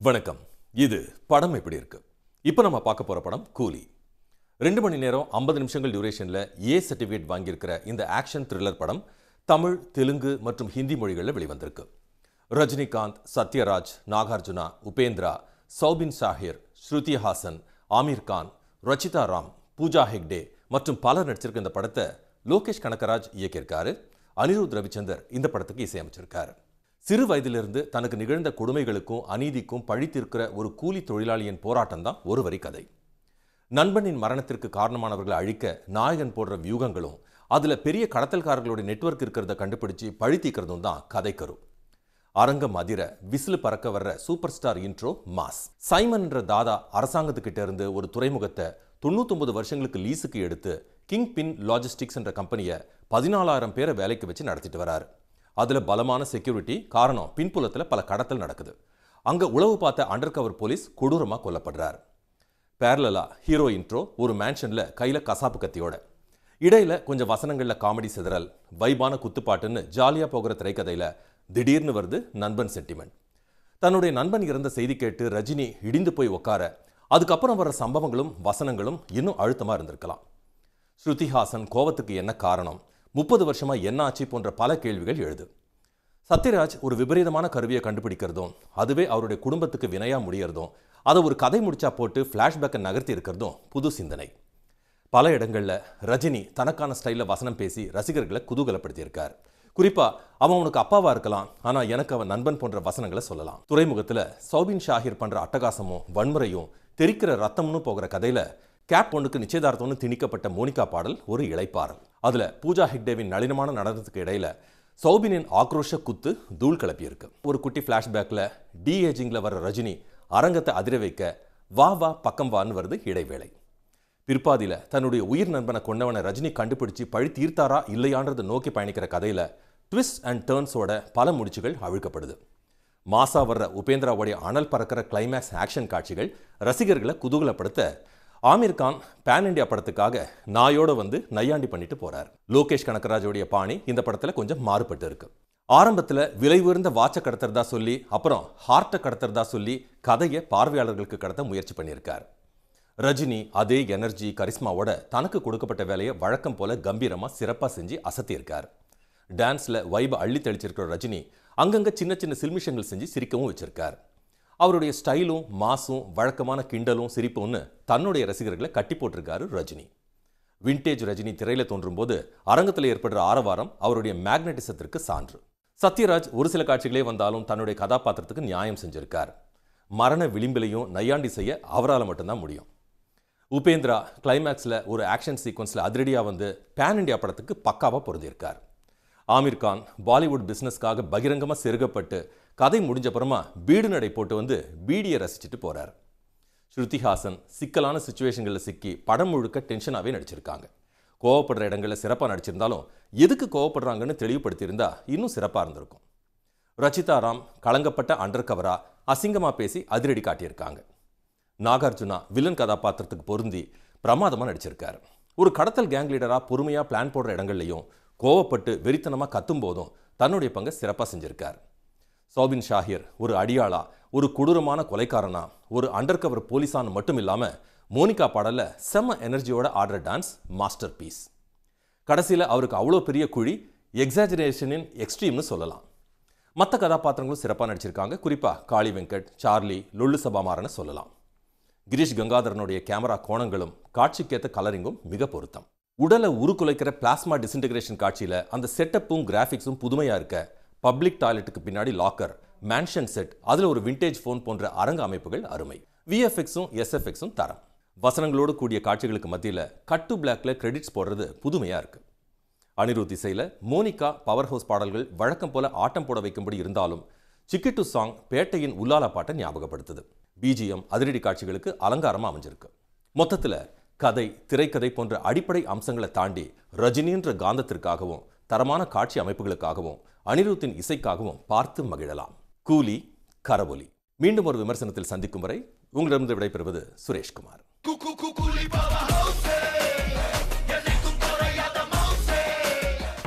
வணக்கம். இது படம் எப்படி இருக்கு? இப்போ நம்ம பார்க்க போற படம் கூலி. 2 மணி நேரம் 50 நிமிஷங்கள் டியூரேஷன்ல ஏ சர்டிஃபிகேட் வாங்கியிருக்கிற இந்த ஆக்ஷன் த்ரில்லர் படம் தமிழ், தெலுங்கு மற்றும் ஹிந்தி மொழிகளில் வெளிவந்திருக்கு. ரஜினிகாந்த், சத்யராஜ், நாகார்ஜுனா, உபேந்திரா, சௌபின் ஷாஹிர், ஸ்ருதி ஹாசன், ஆமீர் கான், ரச்சிதா ராம், பூஜா ஹெக்டே மற்றும் பலர் நடிச்சிருக்க இந்த படத்தை லோகேஷ் கனகராஜ் இயக்கியிருக்காரு. அனிருத் ரவிச்சந்தர் இந்த படத்துக்கு இசையமைச்சிருக்காரு. சிறு வயதிலிருந்து தனக்கு நிகழ்ந்த கொடுமைகளுக்கும் அநீதிக்கும் பழித்திருக்கிற ஒரு கூலி தொழிலாளியின் போராட்டம் தான் ஒரு வரி கதை. நண்பனின் மரணத்திற்கு காரணமானவர்களை அழிக்க நாயகன் போடுற வியூகங்களும் அதுல பெரிய கடத்தல்காரர்களுடைய நெட்வொர்க் இருக்கிறத கண்டுபிடிச்சு பழி தீர்க்கிறதும் தான் கதைக்கரு. அரங்கம் அதிர விசிலு பறக்க வர்ற super star intro mass. Simon என்ற தாதா அரசாங்கத்துக்கிட்ட இருந்து ஒரு துறைமுகத்தை 99 வருஷங்களுக்கு லீஸுக்கு எடுத்து கிங் பின் லாஜிஸ்டிக்ஸ் என்ற கம்பெனியை 14,000 பேரை வேலைக்கு வச்சு நடத்திட்டு வராரு. அதுல பலமான செக்யூரிட்டி காரணம், பின்புலத்தில் பல கடத்தல் நடக்குது. அங்க உளவு பார்த்த அண்டர் கவர் போலீஸ் கொடூரமா கொல்லப்படுறார். பேரலா ஹீரோ இன்ட்ரோ ஒரு மேன்ஷன்ல கையில கசாப்பு கத்தியோட, இடையில கொஞ்சம் வசனங்கள்ல காமெடி சிதறல், வைபான குத்துப்பாட்டுன்னு ஜாலியா போகிற திரைக்கதையில திடீர்னு வருது நண்பன் சென்டிமெண்ட். தன்னுடைய நண்பன் இறந்த செய்தி கேட்டு ரஜினி இடிந்து போய் உட்கார, அதுக்கப்புறம் வர்ற சம்பவங்களும் வசனங்களும் இன்னும் அழுத்தமா இருந்திருக்கலாம். ஸ்ருதி ஹாசன் கோவத்துக்கு என்ன காரணம், 30 வருஷமா என்ன ஆச்சு போன்ற பல கேள்விகள் எழுது. சத்யராஜ் ஒரு விபரீதமான கருவியை கண்டுபிடிக்கிறதும் அதுவே அவருடைய குடும்பத்துக்கு வினையா முடியறதும் அதை ஒரு கதை முடிச்சா போட்டு ஃப்ளாஷ்பேக்கை நகர்த்தி இருக்கிறதும் புது சிந்தனை. பல இடங்கள்ல ரஜினி தனக்கான ஸ்டைலில் வசனம் பேசி ரசிகர்களை குதூகலப்படுத்தியிருக்கார். குறிப்பா அவன் உனக்கு அப்பாவா இருக்கலாம், ஆனா எனக்கு அவன் நண்பன் போன்ற வசனங்களை சொல்லலாம். துறைமுகத்துல சௌபின் ஷாஹிர் பண்ற அட்டகாசமும் வன்முறையும் தெரிக்கிற ரத்தம்னு போகிற கதையில கேப் பொண்ணுக்கு நிச்சயதார்த்தம்னு திணிக்கப்பட்ட மோனிகா பாடல் ஒரு இளைப்பாறல். அதுல பூஜா ஹெக்டேவின் நளினமான நடனத்துக்கு இடையில சௌபினின் ஆக்ரோஷ குத்து தூள் கிளப்பி இருக்கு. ஒரு குட்டி பிளாஷ்பேக்ல டி ஏஜிங்ல வர ரஜினி அரங்கத்தை அதிர வைக்க வா வா பக்கம் வான்னு வருது இடைவேளை. பிற்பாதியில தன்னுடைய உயிர் நண்பனை கொண்டவனை ரஜினி கண்டுபிடிச்சு பழி தீர்த்தாரா இல்லையான்றதை நோக்கி பயணிக்கிற கதையில ட்விஸ்ட் அண்ட் டர்ன்ஸோட பல முடிச்சுகள் அழுக்கப்படுது. மாசா வர்ற உபேந்திராவுடைய அனல் பறக்கிற கிளைமேக்ஸ் ஆக்ஷன் காட்சிகள் ரசிகர்களை குதூகலப்படுத்த ஆமீர் கான் பேன் இண்டியா படத்துக்காக நாயோட வந்து நையாண்டி பண்ணிட்டு போறார். லோகேஷ் கனகராஜோடைய பாணி இந்த படத்துல கொஞ்சம் மாறுபட்டு இருக்கு. ஆரம்பத்துல விலை உயர்ந்த வாட்சை கடத்துறதா சொல்லி அப்புறம் ஹார்ட்டை கடத்துறதா சொல்லி கதையை பார்வையாளர்களுக்கு கடத்த முயற்சி பண்ணியிருக்கார். ரஜினி அதே எனர்ஜி கரிஸ்மாவோட தனக்கு கொடுக்கப்பட்ட வேலையை வழக்கம் போல கம்பீரமா சிறப்பா செஞ்சு அசத்தியிருக்கார். டான்ஸ்ல வைபை அள்ளி தெளிச்சிருக்கிற ரஜினி அங்கங்க சின்ன சின்ன சில்மிஷங்கள் செஞ்சு சிரிக்கவும் வச்சிருக்கார். அவருடைய ஸ்டைலும் மாசும் வழக்கமான கிண்டலும் சிரிப்பும்னு தன்னுடைய ரசிகர்களை கட்டி போட்டிருக்காரு ரஜினி. விண்டேஜ் ரஜினி திரையில தோன்றும் போது அரங்கத்தில் ஏற்படுற ஆரவாரம் அவருடைய மேக்னட்டிசத்திற்கு சான்று. சத்யராஜ் ஒரு சில காட்சிகளே வந்தாலும் தன்னுடைய கதாபாத்திரத்துக்கு நியாயம் செஞ்சிருக்கார். மரண விளிம்பிலையும் நையாண்டி செய்ய அவரால் மட்டும்தான் முடியும். உபேந்திரா கிளைமேக்ஸ்ல ஒரு ஆக்ஷன் சீக்வன்ஸ்ல அதிரடியா வந்து பேன் இண்டியா படத்துக்கு பக்காவா பொருந்திருக்கார். ஆமீர் கான் பாலிவுட் பிசினஸ்க்காக பகிரங்கமா செருகப்பட்டு கதை முடிஞ்சப்புறமா பீடு நடை போட்டு வந்து பீடியை ரசிச்சுட்டு போறார். ஸ்ருதி ஹாசன் சிக்கலான சிச்சுவேஷன்களில் சிக்கி படம் முழுக்க டென்ஷனாகவே நடிச்சிருக்காங்க. கோவப்படுற இடங்களில் சிறப்பாக நடிச்சிருந்தாலும் எதுக்கு கோவப்படுறாங்கன்னு தெளிவுபடுத்தியிருந்தா இன்னும் சிறப்பாக இருந்திருக்கும். ரச்சிதா ராம் கலங்கப்பட்ட அண்டர் கவரா அசிங்கமாக பேசி அதிரடி காட்டியிருக்காங்க. நாகார்ஜுனா வில்லன் கதாபாத்திரத்துக்கு பொருந்தி பிரமாதமாக நடிச்சிருக்காரு. ஒரு கடத்தல் கேங் லீடராக பொறுமையாக பிளான் போடுற இடங்கள்லையும் கோவப்பட்டு வெறித்தனமாக கத்தும் போதும் தன்னுடைய பங்கை சிறப்பாக செஞ்சிருக்கார். சௌபின் ஷாஹிர் ஒரு அடியாளா, ஒரு கொடூரமான கொலைக்காரனா, ஒரு அண்டர் கவர் போலீஸான்னு மட்டும் இல்லாம மோனிகா பாடல்ல செம்ம எனர்ஜியோட ஆடுற டான்ஸ் மாஸ்டர் பீஸ். கடைசியில் அவருக்கு அவ்வளோ பெரிய குழி எக்ஸாஜரேஷனின் எக்ஸ்ட்ரீம்னு சொல்லலாம். மற்ற கதாபாத்திரங்களும் சிறப்பாக நடிச்சிருக்காங்க. குறிப்பா காளி வெங்கட், சார்லி, லொல்லு சபாமாரன்னு சொல்லலாம். கிரீஷ் கங்காதரனுடைய கேமரா கோணங்களும் காட்சிக்கேற்ற கலரிங்கும் மிக பொருத்தம். உடலை உருக்குலைக்கிற பிளாஸ்மா டிஸ்இன்டகிரேஷன் காட்சியில அந்த செட்டப்பும் கிராஃபிக்ஸும் புதுமையா இருக்க, பப்ளிக் டாய்லெட்டுக்கு பின்னாடி லாக்கர், மேன்ஷன் செட், அதுல ஒரு விண்டேஜ் போன் போன்ற அரங்க அமைப்புகள் அருமை. விஎஃப்எக்ஸும் எஸ்எஃப்எக்ஸும் தரம். வசனங்களோடு கூடிய காட்சிகளுக்கு மத்தியில் கட் டு பிளாக்ல கிரெடிட்ஸ் போடுறது புதுமையா இருக்கு. அனிருத் இசையில மோனிகா பவர் ஹவுஸ் பாடல்கள் வழக்கம் போல ஆட்டம் போட வைக்கும்படி இருந்தாலும் சிக்கிட்டு சாங் பேட்டையின் உல்லால பாட்டை ஞாபகப்படுத்துது. பிஜிஎம் அதிரடி காட்சிகளுக்கு அலங்காரமா அமைஞ்சிருக்கு. மொத்தத்தில் கதை, திரைக்கதை போன்ற அடிப்படை அம்சங்களை தாண்டி ரஜினின்ற காந்தத்திற்காகவும் தரமான காட்சி அமைப்புகளுக்காகவும் அனிருத்தின் இசைக்காகவும் பார்த்து மகிழலாம். கூலி கரவொலி. மீண்டும் ஒரு விமர்சனத்தில் சந்திக்கும் வரை உங்களிடமிருந்து விடைபெறுவது சுரேஷ்குமார்.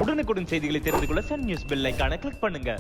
உடனுக்குடன் செய்திகளை தெரிந்து கொள்ள சன் நியூஸ் பெல் ஐகானை கிளிக் பண்ணுங்க.